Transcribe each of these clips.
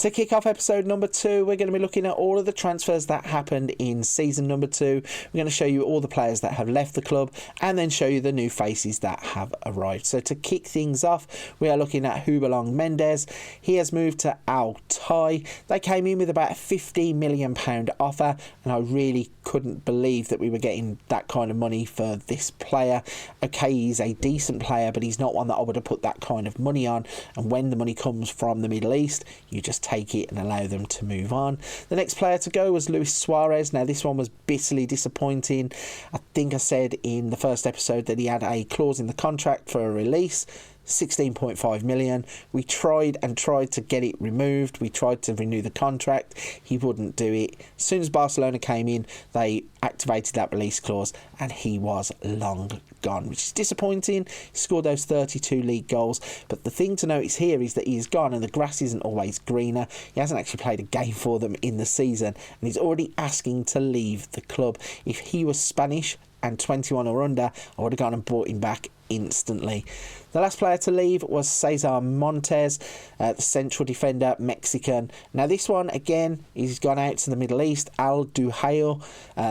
To kick off episode number 2, we're going to be looking at all of the transfers that happened in season number 2. We're going to show you all the players that have left the club and then show you the new faces that have arrived. So to kick things off, we are looking at Houbelang Mendes. He has moved to Al Tai. They came in with about a £15 million offer, and I really couldn't believe that we were getting that kind of money for this player. Okay, he's a decent player, but he's not one that I would have put that kind of money on. And when the money comes from the Middle East, you just take it and allow them to move on. The next player to go was Luis Suarez. Now this one was bitterly disappointing. I think I said in the first episode that he had a clause in the contract for a release. 16.5 million. We tried to get it removed. We tried to renew the contract. He wouldn't do it. As soon as Barcelona came in, they activated that release clause and he was long gone, which is disappointing. He scored those 32 league goals, but the thing to notice here is that he's gone and the grass isn't always greener. He hasn't actually played a game for them in the season and he's already asking to leave the club. If he was Spanish and 21 or under, I would have gone and brought him back instantly. The last player to leave was Cesar Montes, the central defender, Mexican. Now this one, again, he's gone out to the Middle East, Al Duhail.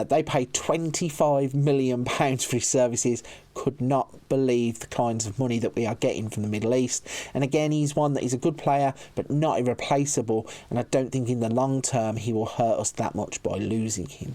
They paid £25 million for his services. Could not believe the kinds of money that we are getting from the Middle East. And again, he's one that is a good player, but not irreplaceable. And I don't think in the long term he will hurt us that much by losing him.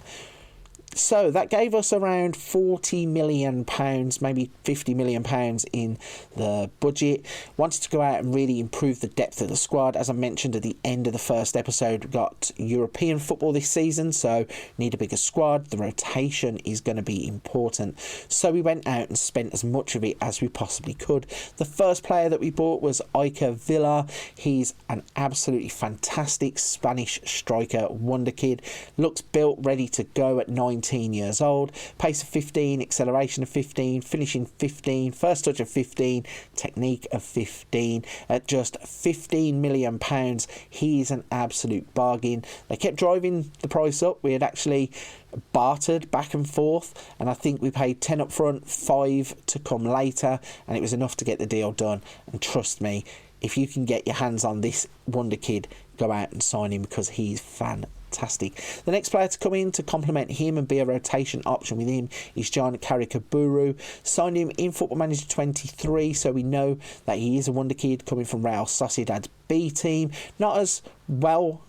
So that gave us around £40 million, maybe £50 million in the budget. Wanted to go out and really improve the depth of the squad. As I mentioned at the end of the first episode, we got European football this season, so need a bigger squad. The rotation is going to be important. So we went out and spent as much of it as we possibly could. The first player that we bought was Iker Villar. He's an absolutely fantastic Spanish striker, wonder kid. Looks built, ready to go at 19 years old, pace of 15, acceleration of 15, finishing 15, first touch of 15, technique of 15. At just £15 million, he's an absolute bargain. They kept driving the price up. We had actually bartered back and forth, and I think we paid 10 up front, 5 to come later, and it was enough to get the deal done. And trust me, if you can get your hands on this wonder kid, go out and sign him because he's fantastic. The next player to come in to complement him and be a rotation option with him is John Karikaburu. Signed him in Football Manager 23, so we know that he is a wonder kid coming from Real Sociedad's B team. Not as well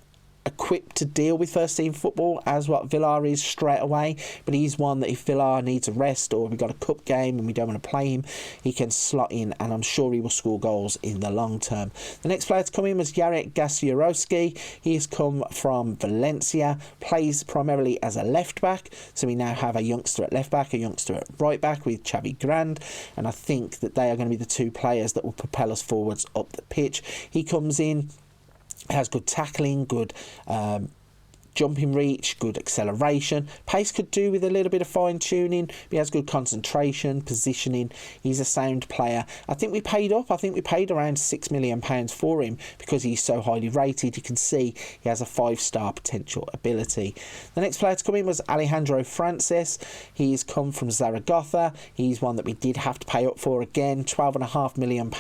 equipped to deal with first team football as what Villar is straight away, but he's one that if Villar needs a rest or we've got a cup game and we don't want to play him, he can slot in and I'm sure he will score goals in the long term. The next player to come in was Jarek Gasiorowski. He has come from Valencia, plays primarily as a left back, so we now have a youngster at left back, a youngster at right back with Xavi Grand, and I think that they are going to be the two players that will propel us forwards up the pitch. He comes in, has good tackling, good jumping reach, good acceleration. Pace could do with a little bit of fine tuning, but he has good concentration, positioning. He's a sound player. I think we paid up. I think we paid around £6 million for him because he's so highly rated. You can see he has a 5-star potential ability. The next player to come in was Alejandro Francis. He's come from Zaragoza. He's one that we did have to pay up for again. £12.5 million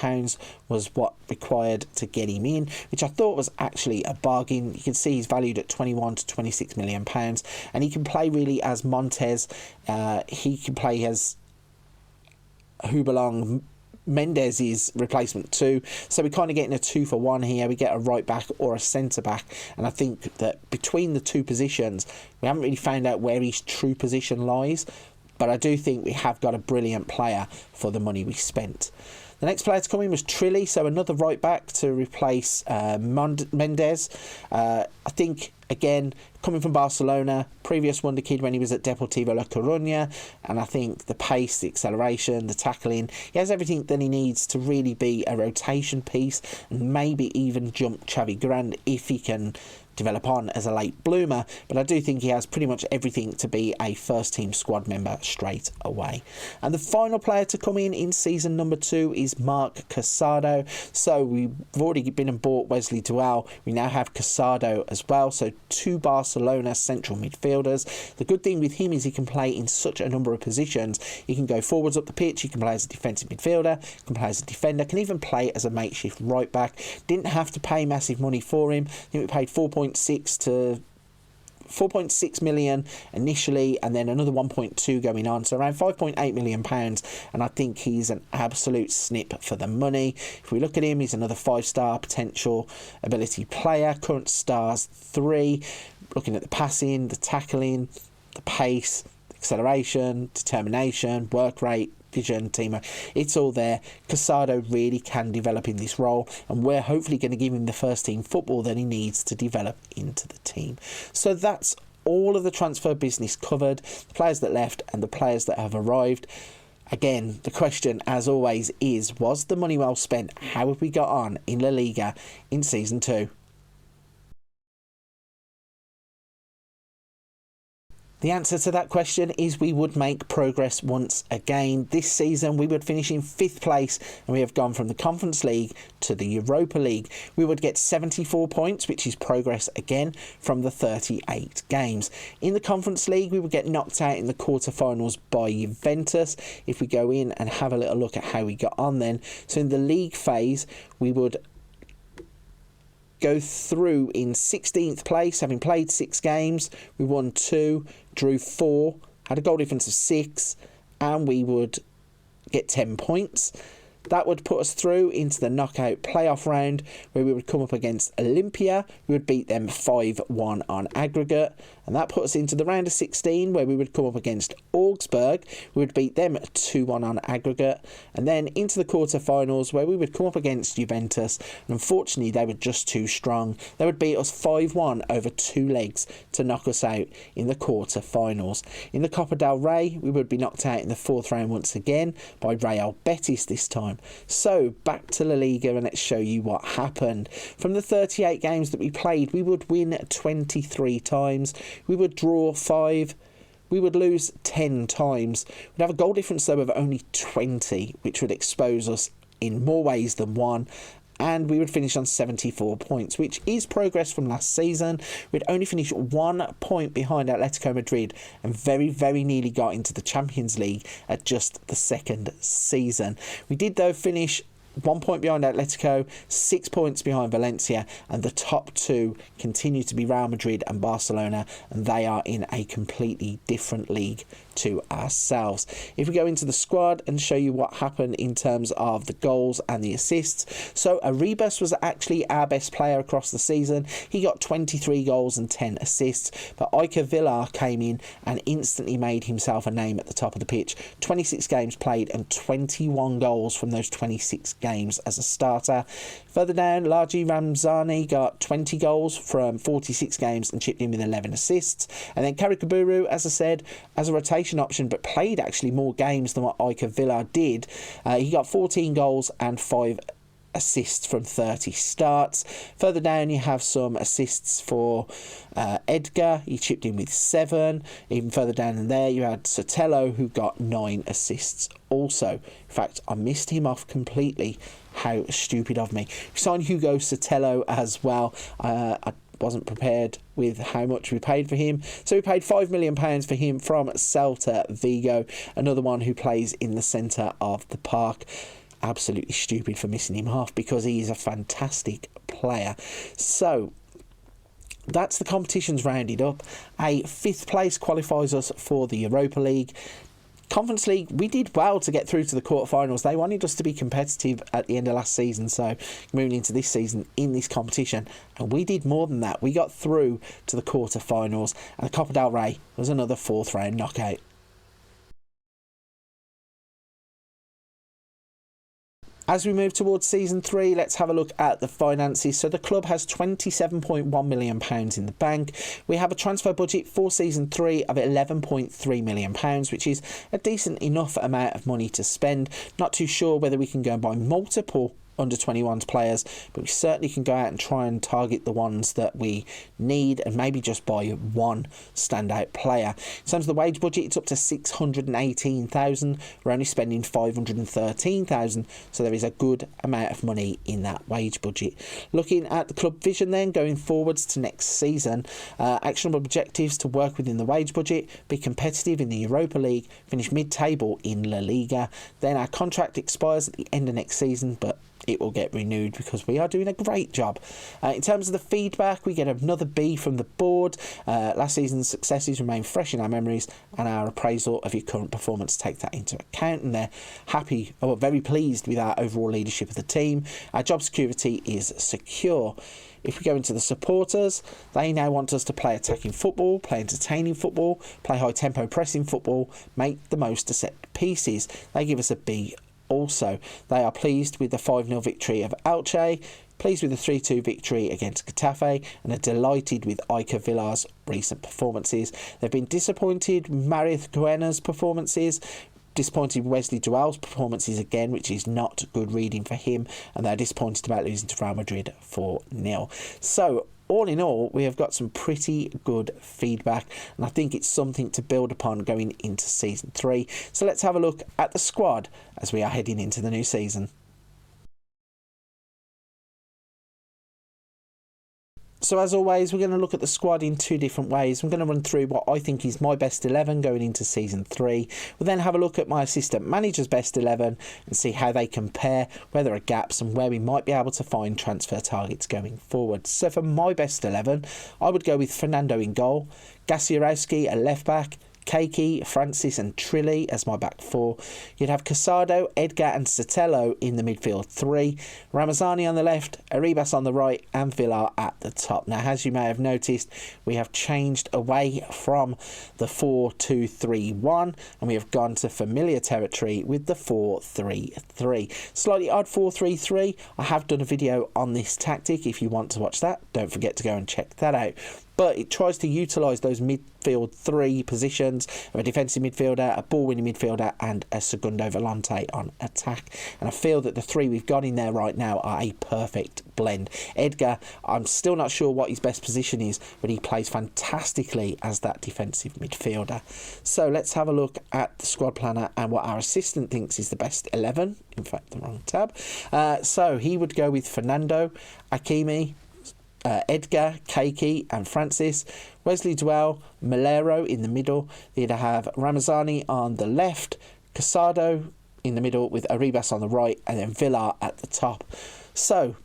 was what required to get him in, which I thought was actually a bargain. You can see he's valued at 21 to 26 million pounds, and he can play really as Montes. He can play as Houbelang Mendes' replacement too, so we're kind of getting a 2-for-1 here. We get a right back or a centre back, and I think that between the two positions we haven't really found out where his true position lies, but I do think we have got a brilliant player for the money we spent. The next player to come in was Trilly, so another right back to replace Mendes. I think, again, coming from Barcelona, previous wonder kid when he was at Deportivo La Coruña, and I think the pace, the acceleration, the tackling, he has everything that he needs to really be a rotation piece and maybe even jump Xavi Grand if he can develop on as a late bloomer, but I do think he has pretty much everything to be a first team squad member straight away. And the final player to come in season number 2 is is Mark Casado. So we've already been and bought Wesley Dual. We now have Casado as well. So 2 Barcelona central midfielders. The good thing with him is he can play in such a number of positions. He can go forwards up the pitch. He can play as a defensive midfielder. Can play as a defender. Can even play as a makeshift right back. Didn't have to pay massive money for him. I think we paid 4.6 million initially, and then another 1.2 going on, so around 5.8 million pounds, and I think he's an absolute snip for the money. If we look at him, he's another 5-star potential ability player, current stars 3. Looking at the passing, the tackling, the pace, acceleration, determination, work rate, vision, teamwork, it's all there. Casado really can develop in this role, and we're hopefully going to give him the first team football that he needs to develop into the team. So that's all of the transfer business covered, the players that left and the players that have arrived. Again, the question as always is, was the money well spent? How have we got on in La Liga in season 2? The answer to that question is we would make progress once again. This season we would finish in 5th place, and we have gone from the Conference League to the Europa League. We would get 74 points, which is progress again from the 38 games. In the Conference League we would get knocked out in the quarterfinals by Juventus. If we go in and have a little look at how we got on then. So in the league phase we would go through in 16th place, having played 6 games. We won 2, drew 4, had a goal difference of 6, and we would get 10 points. That would put us through into the knockout playoff round, where we would come up against Olympia. We would beat them 5-1 on aggregate, and that put us into the round of 16, where we would come up against Augsburg. We would beat them 2-1 on aggregate, and then into the quarterfinals, where we would come up against Juventus, and unfortunately they were just too strong. They would beat us 5-1 over 2 legs to knock us out in the quarterfinals. In the Copa del Rey, we would be knocked out in the 4th round once again by Real Betis this time. So back to La Liga, and let's show you what happened. From the 38 games that we played, we would win 23 times, we would draw 5, we would lose 10 times. We'd have a goal difference though of only 20, which would expose us in more ways than one, and we would finish on 74 points, which is progress from last season. We'd only finished 1 point behind Atletico Madrid, and very, very nearly got into the Champions League at just the 2nd season. We did though finish 1 point behind Atletico, 6 points behind Valencia, and the top 2 continue to be Real Madrid and Barcelona, and they are in a completely different league to ourselves. If we go into the squad and show you what happened in terms of the goals and the assists, so Arribas was actually our best player across the season. He got 23 goals and 10 assists, but Iker Villar came in and instantly made himself a name at the top of the pitch. 26 games played and 21 goals from those 26 games as a starter. Further down, Largi Ramzani got 20 goals from 46 games and chipped in with 11 assists. And then Karikaburu, as I said, as a rotation option, but played actually more games than what Iker Villar did. He got 14 goals and 5 assists from 30 starts. Further down you have some assists for Edgar. He chipped in with 7. Even further down in there you had Sotelo, who got 9 assists also. In fact, I missed him off completely. How stupid of me. We signed Hugo Sotelo as well. I wasn't prepared with how much we paid for him, so we paid £5 million for him from Celta Vigo, another one who plays in the centre of the park. Absolutely stupid for missing him off, because he is a fantastic player. So that's the competitions rounded up. A 5th place qualifies us for the Europa League. Conference League, we did well to get through to the quarterfinals. They wanted us to be competitive at the end of last season, so moving into this season in this competition, and we did more than that. We got through to the quarterfinals, and the Copa del Rey was another 4th round knockout. As we move towards season 3, let's have a look at the finances. So the club has £27.1 million in the bank. We have a transfer budget for season 3 of £11.3 million, which is a decent enough amount of money to spend. Not too sure whether we can go and buy multiple under 21s players, but we certainly can go out and try and target the ones that we need and maybe just buy one standout player. In terms of the wage budget, it's up to 618,000. We're only spending 513,000, so there is a good amount of money in that wage budget. Looking at the club vision then, going forwards to next season, actionable objectives to work within the wage budget, be competitive in the Europa League, finish mid-table in La Liga. Then our contract expires at the end of next season, but it will get renewed because we are doing a great job. In terms of the feedback, we get another B from the board. Last season's successes remain fresh in our memories, and our appraisal of your current performance take that into account, and they're happy or very pleased with our overall leadership of the team. Our job security is secure. If we go into the supporters, they now want us to play attacking football, play entertaining football, play high tempo pressing football, make the most of set pieces. They give us a B also. They are pleased with the 5-0 victory of Elche, pleased with the 3-2 victory against Getafe, and are delighted with Iker Vilar's recent performances. They've been disappointed with Marius Guena's performances, disappointed with Wesley Dual's performances again, which is not good reading for him, and they're disappointed about losing to Real Madrid 4-0. So all in all, we have got some pretty good feedback, and I think it's something to build upon going into season 3. So let's have a look at the squad as we are heading into the new season. So as always, we're going to look at the squad in two different ways. I'm going to run through what I think is my best 11 going into season 3. We'll then have a look at my assistant manager's best 11 and see how they compare, where there are gaps and where we might be able to find transfer targets going forward. So for my best 11, I would go with Fernando in goal, Gaciarowski at left back, Keiki, Francis and Trilli as my back 4. You'd have Casado, Edgar and Sotelo in the midfield 3. Ramazani on the left, Arribas on the right and Villar at the top. Now, as you may have noticed, we have changed away from the 4-2-3-1 and we have gone to familiar territory with the 4-3-3. Slightly odd 4-3-3. I have done a video on this tactic. If you want to watch that, don't forget to go and check that out. But it tries to utilise those midfield 3 positions of a defensive midfielder, a ball-winning midfielder and a segundo volante on attack. And I feel that the 3 we've got in there right now are a perfect blend. Edgar, I'm still not sure what his best position is, but he plays fantastically as that defensive midfielder. So let's have a look at the squad planner and what our assistant thinks is the best 11. In fact, the wrong tab. So he would go with Fernando, Hakimi, Edgar, Keiki and Francis, Wesley Dual, Malero in the middle. You'd have Ramazani on the left, Casado in the middle with Arribas on the right, and then Villar at the top. So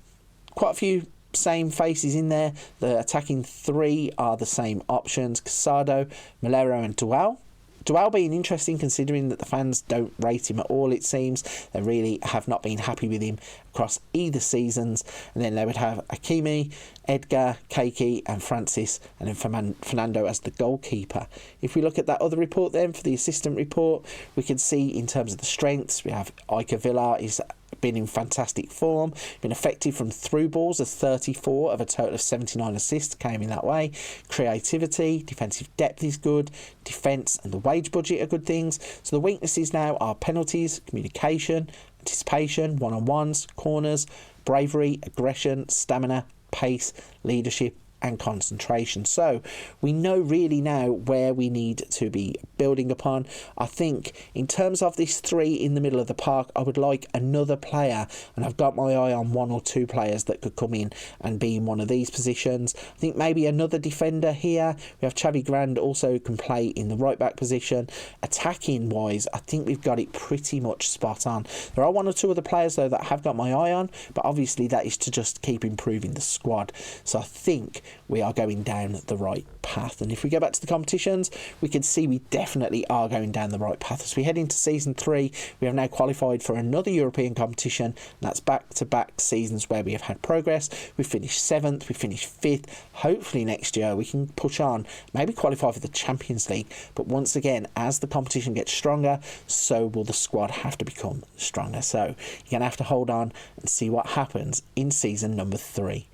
quite a few same faces in there. The attacking 3 are the same options, Casado, Malero and Dual. Dual being interesting considering that the fans don't rate him at all, it seems. They really have not been happy with him across either seasons. And then they would have Hakimi, Edgar, Keiki and Francis, and then Fernando as the goalkeeper. If we look at that other report then, for the assistant report, we can see in terms of the strengths, we have Iker Villar is been in fantastic form, been effective from through balls as 34 of a total of 79 assists came in that way. Creativity, defensive depth is good, defence and the wage budget are good things. So the weaknesses now are penalties, communication, anticipation, one-on-ones, corners, bravery, aggression, stamina, pace, leadership and concentration. So we know really now where we need to be building upon. I think in terms of this 3 in the middle of the park, I would like another player, and I've got my eye on 1 or 2 players that could come in and be in one of these positions. I think maybe another defender here. We have Xavi Grand also can play in the right back position. Attacking wise, I think we've got it pretty much spot on. There are 1 or 2 other players though that I have got my eye on, but obviously that is to just keep improving the squad. So I think we are going down the right path. And if we go back to the competitions, we can see we definitely are going down the right path. As we head into season 3, we have now qualified for another European competition, and that's back-to-back seasons where we have had progress. We finished 7th, we finished 5th. Hopefully next year we can push on, maybe qualify for the Champions League. But once again, as the competition gets stronger, so will the squad have to become stronger. So you're going to have to hold on and see what happens in season number 3.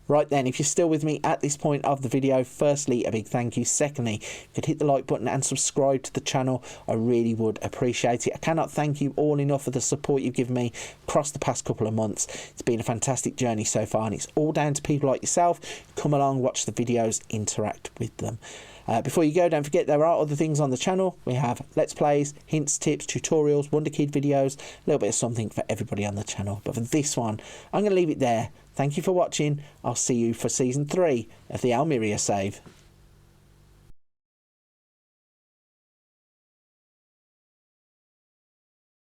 Right then, if you're still with me at this point of the video, firstly, a big thank you. Secondly, if you could hit the like button and subscribe to the channel, I really would appreciate it. I cannot thank you all enough for the support you've given me across the past couple of months. It's been a fantastic journey so far, and it's all down to people like yourself. Come along, watch the videos, interact with them. Before you go, don't forget there are other things on the channel. We have Let's Plays, hints, tips, tutorials, Wonder Kid videos, a little bit of something for everybody on the channel. But for this one, I'm going to leave it there. Thank you for watching. I'll see you for Season 3 of the Almeria save.